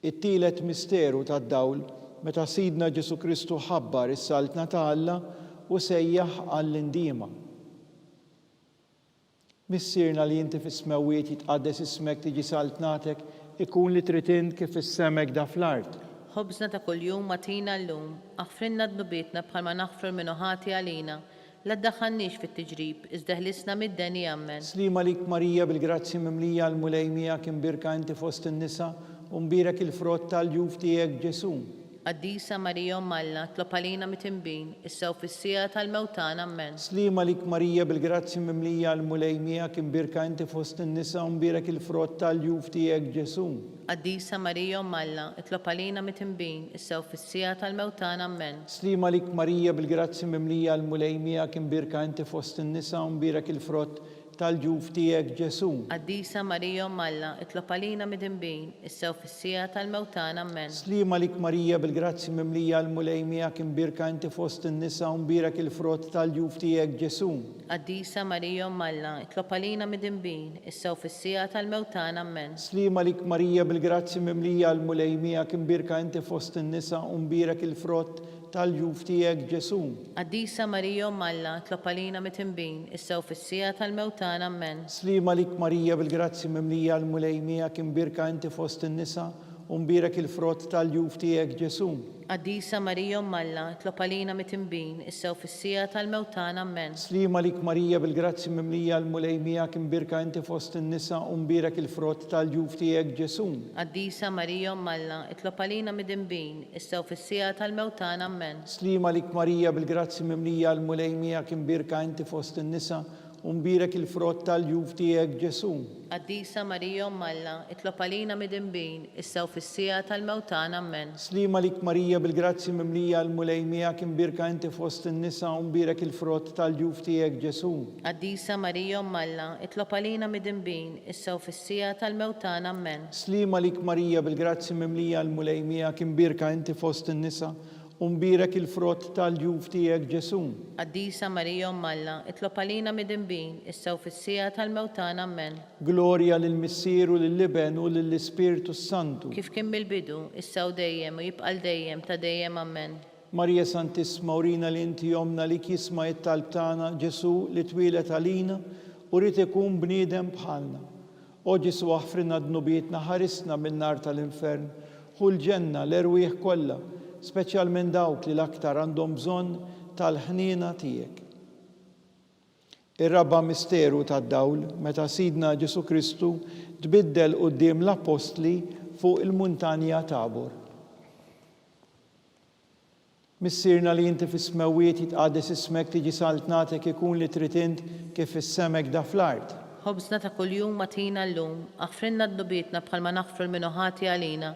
It-tielet misteru tad-dawl meta Sidna Ġesu Kristu ħabbar is-saltna ta' Alla u sejjaħ għall-indiema. Missierna li inti fis-smawiet jitqaddes ismek tiġi saltnatek ikun li trid int kif issemek da fl-art. Ħobżna ta' kuljum matina llum, aħfrinna dnubietna bħalma naħfru l-minuħati għalina, la ddaħħalniex fit-tiġrib, iżda ħlisna mid-deni Amen. Slima lik Marija bil-grazzi mimlija l-mulejmija kien birka inti fost in-nisa u mbirek il-frott tal-ġuf tiegħek Ġesu. Qaddisa Marija Umm Alla, tlob għalina mit-inbin, issa u fis-sija tal-mewtana Amen. Slima lik Marija bil-grazzi mimlija l-mulejmija kien birka inti fost in-nisa u mbirek il-frott tal-ġuf tiegħek Ġesu. Qaddisa Marija Umm Alla, tlob għalina mit-inbin, issa u fis-sija tal-mewtana Amen. Slima lik Marija bil-grazzi mimlija l-mulejmija kien birka inti fost in-nisa u mbirek il-frott tal-ġuf tiegħek Ġesu. Qaddisa Marija Umm Alla, tlob għalina mit-inbin, issa u fis-sija tal-mewtana Amen. Slima lik Marija bil-grazzi mimlija l-mulejmija kien birka inti fost in-nisa u mbirek il-frott tal-ġuf tiegħek Ġesu. Qaddisa Marija Umm Alla, tlob għalina mit-inbin, issa u fis-sija tal-mewtana Amen. Slima lik Marija bil-grazzi mimlija l-mulejmija kien birka inti fost in-nisa u mbirek il-frott tal-ġuf tiegħek Ġesu. Qaddisa Marija Umm Alla, tlob għalina mit-inbin, issa u fis-sija tal-mewtana Amen. Slima lik Marija bil-grazzi mimlija l-mulejmija kien birka inti fost in-nisa u mbirek il-frott tal-ġuf tiegħek Ġesu. Qaddisa Marija Umm Alla, tlob għalina mit-inbin, issa u fis-sija tal-mewtana Amen. Slima lik Marija bil-grazzi mimlija l-mulejmija kien birka inti fost in-nisa u mbirek il-frott tal-ġuf tiegħek Ġesu. Qaddisa Marija Umm Alla, tlob għalina mit-inbin, issa u fis-sija tal-mewtana Amen. Slima lik Marija bil-grazzi mimlija l-mulejmija kien birka inti fost in-nisa u mbirek il-frott tal-ġuf tiegħek Ġesu. Qaddisa Marija Umm Alla, tlob għalina mit-inbin, issa u fis-sija tal-mewtana Amen. Slima lik Marija bil-grazzi mimlija l-mulejmija kien birka inti fost in-nisa u mbirek il-frott tal-ġuf tiegħek Ġesu. Qaddisa Marija Umm Alla, tlob għalina mit-inbin, issa u fis-sija tal-mewtana Amen. Slima lik Marija bil-grazzi mimlija l-mulejmija kien birka inti fost in-nisa u mbirek il-frott tal-ġuf tiegħek Ġesu. Qaddisa Marija Umm Alla, tlob għalina mit-inbin, issa u fis-sija tal-mewtana Amen. Glorja lill-Missieru, lill-Liben u lill-Ispiritu Santu. Kif kien mill-bidu, issa u dejjem u jibqal dejjem ta' dejjem Amen. Marija Santissima urina li inti jomna li jisma' it-talb tagħna Ġesu li twilet għalina u rrid ikun bniedem bħalna. O Ġesu aħfrinna dnubietna, ħarisna min-nar tal-infern, hu l-ġenna l-erwieħ kollha, speċjalment dawk li l-aktar għandhom bżonn tal-ħnina tiegħek. Ir-raba' misteru tad-dawl meta Sidna Ġesu Kristu tbiddel quddiem l-Apostli fuq il-muntanja Tabor. Missierna li inti fis-smawiet jitqaddes ismek tiġi saltnatek ikun li trid int kif issemek da fl-art. Ħobżna ta' kuljum matina llum, aħfrinna dnubietna bħalma naħfru l-minuħati għalina,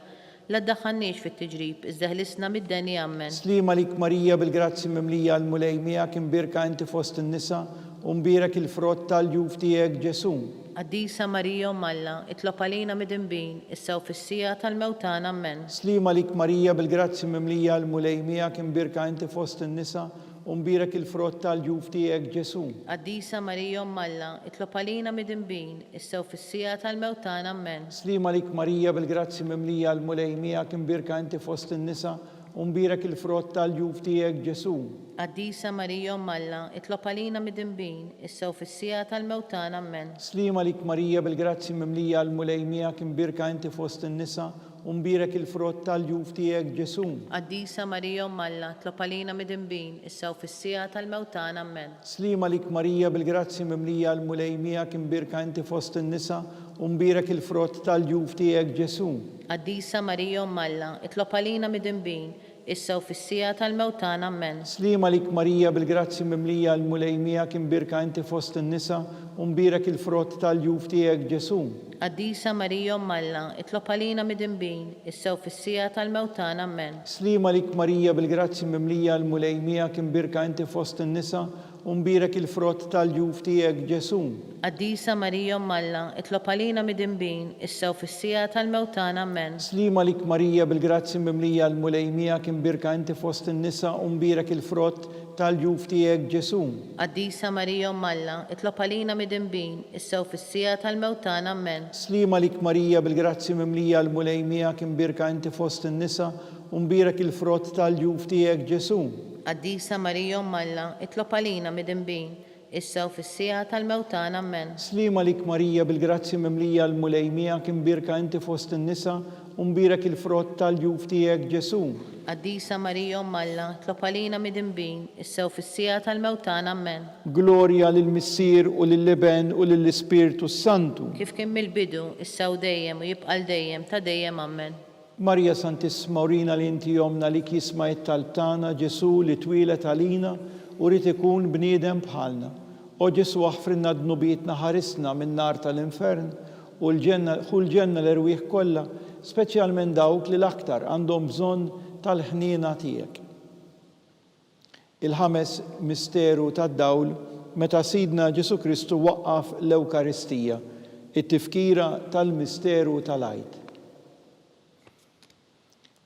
la ddaħħalniex fit-tiġrib, iżda ħlisna mid-deni Amen. Slima lik Marija bil-grazzi mimlija l-mulejmija kien birka inti fost in-nisa u mbirek il-frott tal-ġuf tiegħek Ġesu. Qaddisa Marija Umm Alla, tlob għalina mit-inbin, issa u fis-sija tal-mewtana Amen. Slima lik Marija bil-grazzi mimlija l-mulejmija kien birka inti fost in-nisa u mbirek il-frott tal-ġuf tiegħek Ġesu. Qaddisa Marija Umm Alla, tlob għalina mit-inbin, issa u fis-sija tal-mewtana Amen. Slima lik Marija bil-grazzi mimlija l-mulejmija kien birka inti fost in-nisa u mbirek il-frott tal-ġuf tiegħek Ġesu. Qaddisa Marija Umm Alla, tlob għalina mit-inbin, issa u fis-sija tal-mewtana Amen. Slima lik Marija bil-grazzi mimlija l-mulejmija kien birka inti fost in-nisa u mbirek il-frott tal-ġuf tiegħek Ġesu. Qaddisa Marija Umm Alla, tlob għalina mit-inbin, issa u fis-sija tal-mewtana Amen. Slima lik Marija bil-grazzi mimlija l-mulejmija kien birka inti fost in-nisa u mbirek il-frott tal-ġuf tiegħek Ġesu. Qaddisa Marija Umm Alla, tlob għalina mit-inbin, issa u fis-sija tal-mewtana Amen. Slima lik Marija bil-grazzi mimlija l-mulejmija kim birka inti fost in-nisa u mbirek il-frott tal-ġuf tiegħek Ġesu. Qaddisa Marija Umm Alla, itlob għalina midinbin, issa u fis-sija tal-mewtana Amen. Slima lik Marija bil-grazzi mimlija l-mulejmija kim birka inti fost in-nisa u mbirek il-frott tal-ġuf tiegħek Ġesu. Qaddisa Marija Umm Alla, itlob għalina midinbin, issa u fis-sija tal-mewtana Amen. Slima lik Marija bil-grazzi mimlija l-mulejmija kim birka inti fost in-nisa u mbirek il-frott tal-ġuf tiegħek Ġesu. Qaddisa Marija Umm Alla, itlob għalina midinbin, issa u fis-sija tal-mewtana Amen. Slima lik Marija bil-grazzi mimlija l-mulejmija kim birka inti fost in-nisa u mbirek il-frott tal-ġuf tiegħek Ġesu. Qaddisa Marija Umm Alla, itlob għalina midinbin, issa u fis-sija tal-mewtana Amen. Slima lik Marija bil-grazzi mimlija l-mulejmija kim birka inti fost in-nisa u mbirek il-frott tal-ġuf tiegħek Ġesu. Qaddisa Marija Umm Alla, itlob għalina midinbin, issa u fis-sija tal-mewtana Amen. Glorja lill-Missier u lill-Iben u lill-Ispirtu Santu. Kif kien mill-bidu, issa u dejjem u jibqal dejjem ta' dejjem Amen. Marja Santissima urina li inti jomna li kisma it-talb tagħna Ġesu li twilet għalina u rid ikun bniedem bħalna. O Ġesu aħfrinna dnubietna ħarisna min-nar tal-infern u l-ġenna l-erwieħ kollha, speċjalment dawk li l-aktar għandhom bżonn tal-ħniena tiegħek. Il-ħames misteru tad-dawl meta Sidna Ġesu Kristu waqqaf l-Ewkaristija, it-tifkira tal-misteru tal-għid.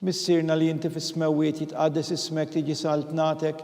Missirna li inti fis-smewwiet jitqaddes ismek tiġi saltnatek,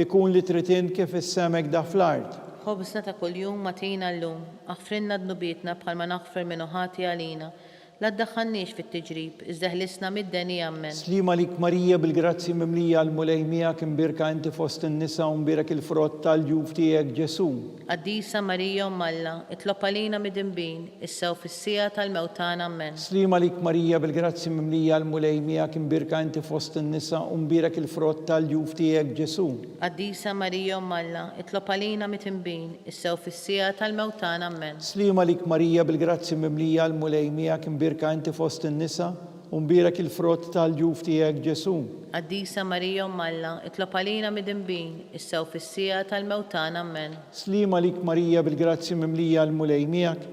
ikun li tritin kif is-semek da fl-art. Ħobsna ta' kuljum matina llum, aħfrinna dnubietna bħalma naħfir minn ħati għalina, la ddaħħalniex fit-tiġrib, iżda ħlisna mid-deni Amen. Slima lik Marija bil-grazzi mimlija l-mulejmija kim birka inti fost in-nisa u mbirek il-frott tal-ġuf tiegħek Ġesu. Qaddisa Marija Umm Alla, itlob għalina midinbin, issa u fis-sija tal-mewtana Amen. Slima lik Marija bil-grazzi mimlija l-mulejmija kim birka inti fost in-nisa u mbirek il-frott tal-ġuf tiegħek Ġesu. Qaddisa Marija Umm Alla, itlob għalina midinbin, issa u fis-sija tal-mewtana Amen. Slima lik Marija bil-grazzi mimlija l-mulejmija kim birka inti fost in-nisa u mbirek il-frott tal-ġuf tiegħek Ġesu. Qaddisa Marija Umm Alla, itlob għalina midinbin, issa u fis-sija tal-mewtana Amen. Slima lik Marija bil-grazzi mimlija l-mulejmijak,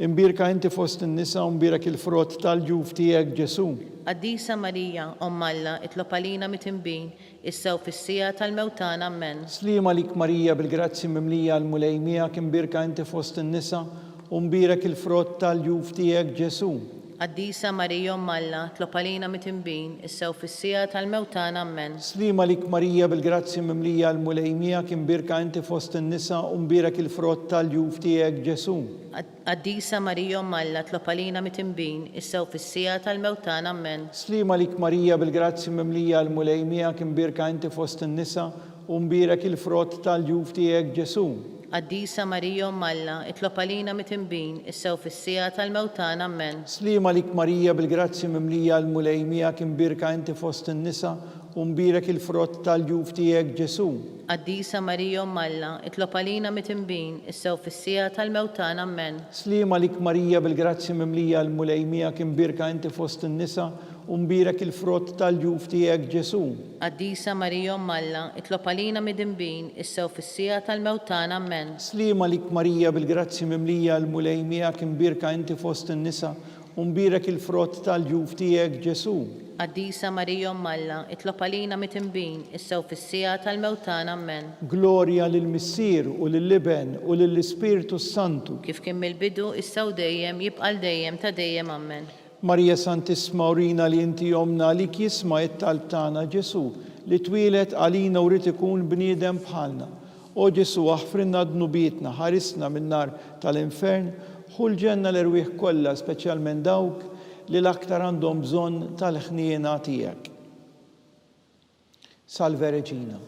imbirka inti fost in-nisa u mbirek il-frott tal-ġuf tiegħek Ġesu. Qaddisa Marija Umm Alla, itlob għalina midinbin, issa u fis-sija tal-mewtana Amen. Slima lik Marija bil-grazzi mimlija l-mulejmijak, imbirka inti fost in-nisa u mbirek il-frott tal-ġuf tiegħek Ġesu. Qaddisa Marija Umm Alla, itlob għalina midinbin, issa u fis-sija tal-mewtana Amen. Slima lik Marija bil-grazzi mimlija l-mulejmijak, imbirka inti fost in-nisa u mbirek il-frott tal-ġuf tiegħek Ġesu. Qaddisa Marija Umm Alla, itlob għalina midinbin, issa u fis-sija tal-mewtana Amen. Slima lik Marija bil-grazzi mimlija l-mulejmijak, imbirka inti fost in-nisa u mbirek il-frott tal-ġuf tiegħek Ġesu. Qaddisa Marija Umm Alla, itlob għalina midinbin, issa u fis-sija tal-mewtana Amen. Slima lik Marija bil-grazzi mimlija l-mulejmijak, imbirka inti fost in-nisa u mbirek il-frott tal-ġuf tiegħek Ġesu. Qaddisa Marija Umm Alla, itlob għalina midinbin, issa u fis-sija tal-mewtana Amen. Slima lik Marija bil-grazzi mimlija l-mulejmijak, imbirka inti fost in-nisa u mbirek il-frott tal-ġuf tiegħek Ġesu. Qaddisa Marija Umm Alla, itlob għalina midinbin, issa u fis-sija tal-mewtana Amen. Slima lik Marija bil-grazzi mimlija l-mulejmijak, imbirka inti fost in-nisa u mbirek il-frott tal-ġuf tiegħek Ġesu. Qaddisa Marija Umm Alla, itlob għalina midinbin, issa u fis-sija tal-mewtana Amen. Glorja lill-Missier u lill-Iben u lill-Ispirtu Santu. Kif kien mill-bidu, issa u dejjem jibqal dejjem ta' dejjem Amen. Marja Santissima urina li inti jomna li kisma it-talb tagħna Ġesu li twilet għalina u rid ikun bniedem bħalna. O Ġesu aħfrinna dnubietna, ħarisna min-nar tal-infern, ħul ġenna l-erwieħ kollha, speċjalment dawk li l-aktar għandhom bżonn tal-ħniena tiegħek. Salve Reġina.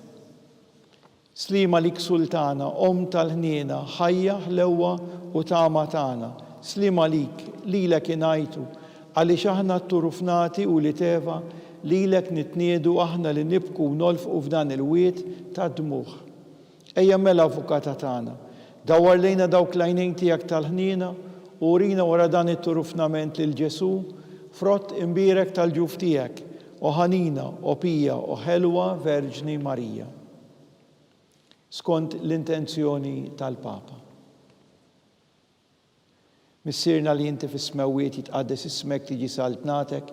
Slima lik Sultana, Om tal-ħniena, ħajja ħlewwa u tama tagħna. Slima lilek ingħajtu għaliex aħna t-turufnati u li teva lilek nitniedu aħna li nibku nolfqu f'dan il-wiet ta' dmuħ. Ejja mela avukata tagħna, dawwar lejna dawk l-għajnejn tiegħek tal-ħniena u urina wara dan it-turufnament lil Ġesu, frott imbirek tal-ġuf tiegħek u ħanina u pija u ħelwa Verġni Marija. Skont l-intenzjoni tal-Papa. Missirna li inti fis-smewiet jitqaddes ismek tiġi saltnatek,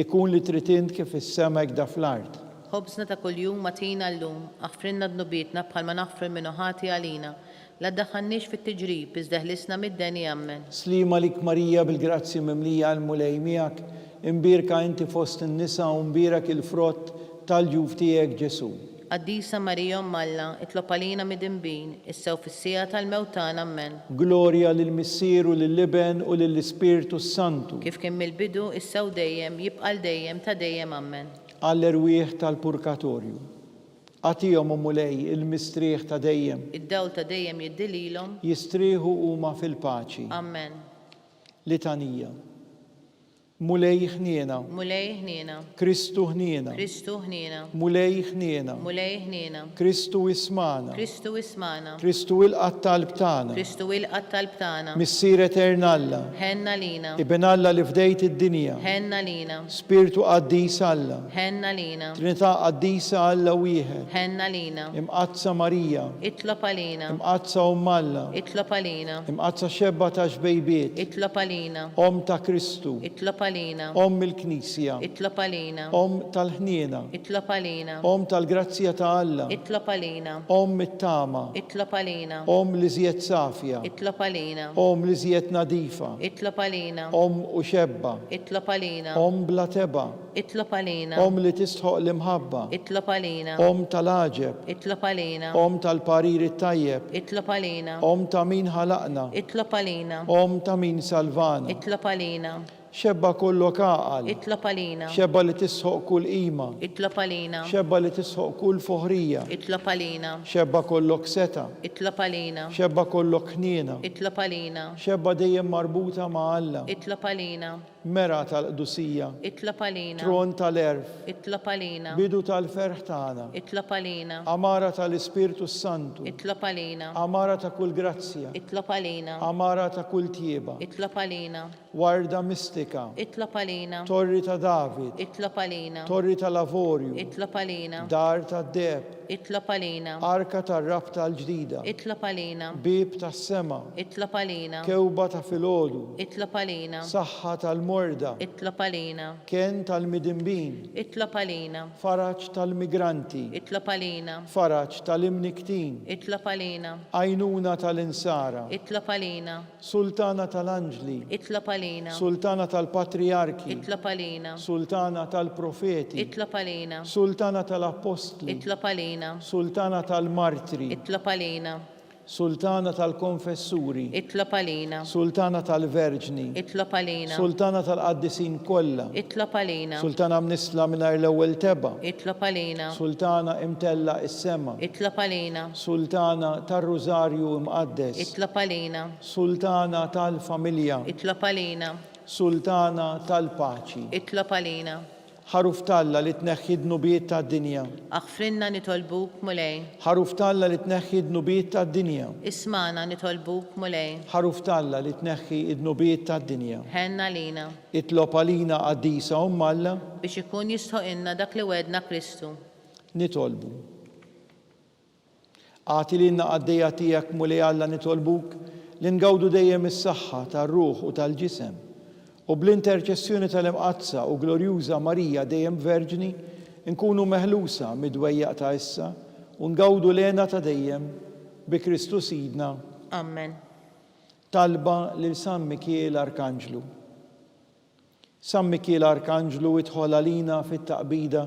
ikun li trid int kif is-semek da fl-art. Ħobżna ta' kuljum matina llum, aħfrinna dnubietna bħalma naħfru minnu ħati għalina, la ddaħħalniex fit-tiġrib iżda ħlisna mid-deni ammen. Slima lik Marija bil-grazzi mimlija l-mulej miegħek, imbirka inti fost in-nisa u mbirak il-frott tal-ġuf tiegħek Ġesu. Qaddisa Marija Malla, itlob għalina mid-imbin, issew fis-sija tal-mewtan ammen. Glorja lill-Missieru lill-Liben u lill-Ispirtu Santu. Kif kien mill-bidu issew dejjem, jibqal dejjem ta' dejjem ammen. Għall-erwieħ tal-purgatorju. Għatihom u mulej il-mistrieħ ta' dejjem. Id-dawl ta' dejjem jiddililhom. Jistrieħu huma fil-paċi. Ammen. Litanija. Mulej ħniena. Mulej ħniena. Kristu ħniena. Kristu ħniena. Mulej ħniena. Mulej ħniena. Kristu ismana. Kristu ismana. Kristu il-qatt tal-btana. Kristu il-qatt tal-btana. Missier eternalla. Ħenna lina. Ibn Alla li fdejt id-dinja. Ħenna lina. Spiritu qaddis Alla. Ħenna lina. Trinità qaddisa Alla wieħed. Ħenna lina. Imqazza Marija. Itlob għalina. Imqazza Alla. Itlob għalina. Imqazza xebba ta' xbejbiet. Itlob għalina. Om ta' Kristu. Itlob għalina. Il-Knisja. Itlob għalina. Tal-ħniena. Itlob għalina. Tal-grazzja ta' Alla. Itlob għalina. It-tama. Itlob għalina. Li żjed safja. Itlob għalina. Li żjed nadifa. Itlob għalina. U xebba. Itlob għalina. Bla teba. Itlob għalina. Li tistħoq l-imħabba. Itlob għalina. Tal-aġeb. Itlob għalina. Tal-parir it-tajjeb. Itlob għalina. Ta' min ħalaqna. Itlob għalina. Ta' min salvana. Itlob għalina. Xebba kollok għaqal. Itlob għalina. Xebba li tisħoq kull qima. Itlob għalina. Xebba li tisħoq kull foħrija. Itlob għalina. Xebba kollok seta. Itlob għalina. Xebba kollok ħniena. Itlob għalina. Xebba dejjem marbuta ma' Alla. Itlob għalina. Mera tal-qdusija. Itlob għalina. Tron tal-erf. Itlob għalina. Bidu tal-ferħ tagħna. Itlob għalina. Amara tal-Ispirtu Santu. Itlob għalina. Amara ta' kull grazzja. Itlob għalina. Amara ta' kull tieba. Itlob għalina. Warda mistika. Itlob għalina. Torri ta' David. Itlob għalina. Torri ta' Lavorju. Itlob għalina. Dar ta' Deb. Itlob għalina. Arka tar-rab tal-ġdida. Itlob għalina. Bib tas-sema. Itlob għalina. Kewba ta' filgħodu. Itlob għalina. Saħħa tal-morda. Itlob għalina. Ken tal-midimbin. Itlob għalina. Faraġ tal-migranti. Itlob għalina. Faraġ tal-imniktin. Itlob għalina. Għajnuna tal-insara. Itlob għalina. Sultana tal-anġli. Itlob għalina. Sultana tal-patriarki. Itlob għalina. Sultana tal-profeti. Itlob għalina. Sultana tal-apostli. Itlob għalina. Sultana tal-martri. Itlob għalina. Sultana tal-konfessuri. Itlob għalina. Sultana tal-verġni. Itlob għalina. Sultana tal-qaddisin kollha. Itlob għalina. Sultana mnisla mingħajr l-ewwel teba. Itlob għalina. Sultana imtella is-sema. Itlob għalina. Sultana tar-Rużarju imqaddes. Itlob għalina. Sultana tal-familja. Itlob għalina. Sultana tal-paċi. Itlob għalina. Ħaruf talla li tneħħi d-nubiet tad-dinja. Aħfrinna nitolbuk mulej. Ħaruf talla li tneħħi d-nubiet tad-dinja. Ismana nitolbuk mulej. Ħaruf talla li tneħħi d-nubiet tad-dinja. Ħenna lina. Itlob għalina qaddisa Alla biex ikun jistħoqilna dak li wedna Kristu. Nitolbu. Għati lilna għaddejja tiegħek mulej Alla nitolbuk li ngawdu dejjem is-saħħa tar-ruħ u tal-ġisem. U bl-interċessjoni tal-imqazza u glorjuża Marija dejjem verġni nkunu meħlusa mid-dwejjaq ta' issa u ngawdu lena ta' dejjem bi Kristu Sidna. Amen. Talba lil San Mikiel Arkanġlu. San Mikiel Arkanġlu idħol għalina fit-taqbida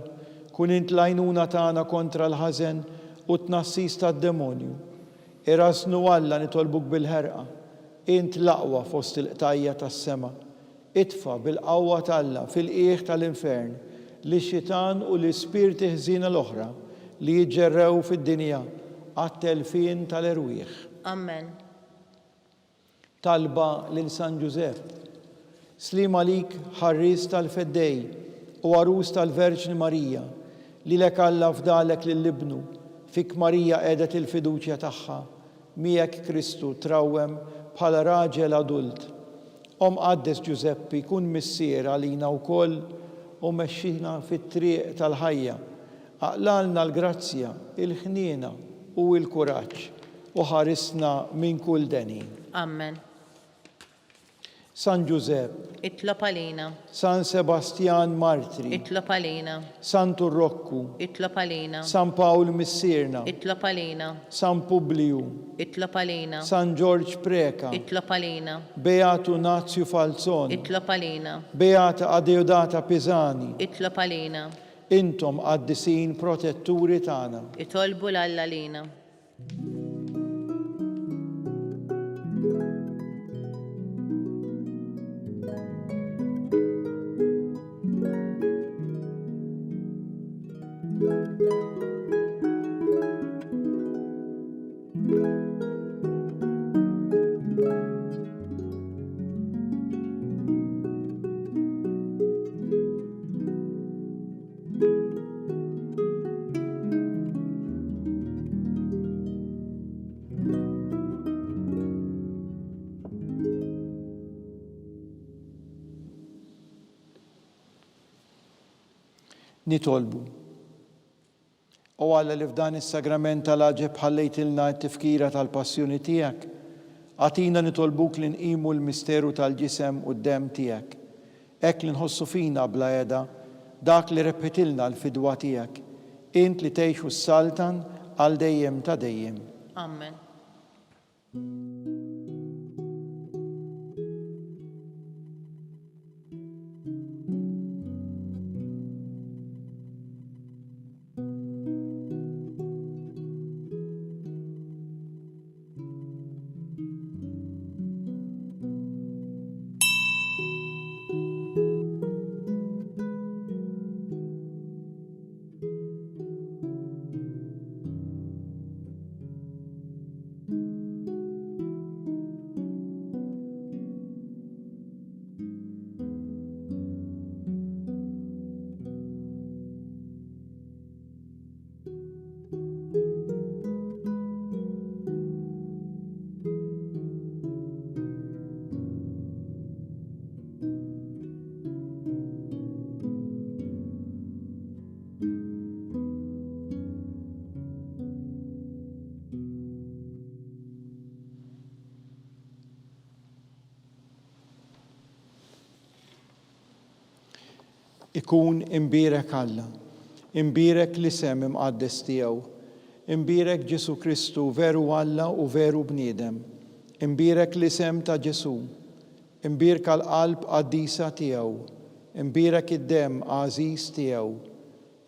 kun int l-għajnuna tagħna kontra l-ħażen u t-tnassis tad-demonju. Irasnu Alla nitolbuk bil-ħerqa. Int l-aqwa fost il-qtajja tas-sema. Itfa bil-qawwa talla fil-qiegħ tal-infern li xitan u l-ispirti ħżina l-oħra li jiġġerrew fid-dinja għat-telfin tal-erwieħ. Amen. Talba lil San Giuseppe. Slim għalik ħarris tal-feddej u għarus tal-Verġni Marija li lek Alla fdalek lill-ibnu fik Marija qiegħdet il-fiduċja tagħha miegħek Kristu trawwem bħala raġel adult. Qaddes Giuseppi kun missier għalina wkoll u mexxina fit-triq tal-ħajja. Aqlalna l-grazzja, il-ħniena u l-kuraġġ u ħarisna minn kull denin. Amen. San Giuseppe, Itlob għalina. San Sebastian Martri, Itlob għalina. San Turrokku, Itlob għalina. San Pawl Missirna, Itlob għalina. San Publiu, Itlob għalina. San George Preka, Itlob għalina. Beatu Nazio Falzoni, Itlob għalina. Beata Adeodata Pisani, Itlob għalina. intom qaddisin protetturi tagħna. Itolbu l-Alla lina. Nitolbu. U Alla li f'dan is-sagrament tal-aġeb ħallejtilna t-tifkira tal-passjoni tiegħek, għatina nitolbuk li nqimu l-misteru tal-ġisem u d-dem tiegħek. Hekk li nħossu fina bla qiegħda dak li reppetilna l-fidwa tiegħek, int li tgħixu s-saltan għal dejjem ta' dejjem. Amen. Ikun imbierek Alla, imbierek l-isem imqaddes tiegħu, imbierek Ġesu Kristu veru Alla u veru bniedem, imbierek l-isem ta' Ġesu, imbierek l-qalb qaddisa tiegħu, imbierek id-dem għażiż tiegħu,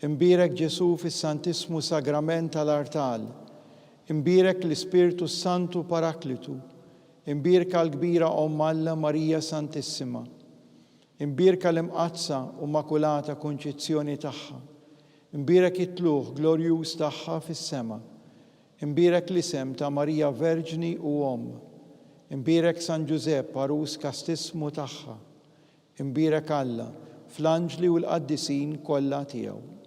imbierek Ġesu fis-Santismu Sagrament tal-Artal, imbierek l-Ispirtu Santu Paraklitu, imbierek l-kbira Omm Alla Marija Santissima, imbierek l-imqazza u makulata konċezzjoni tagħha, imbierek it-tluħ glorjuż tagħha fis-sema, imbierek l-isem ta' Marija Verġni u Omm, imbierek San Giuseppe Arus kastismu tagħha, imbierek Alla fl-anġli u l-qaddisin kollha tiegħu.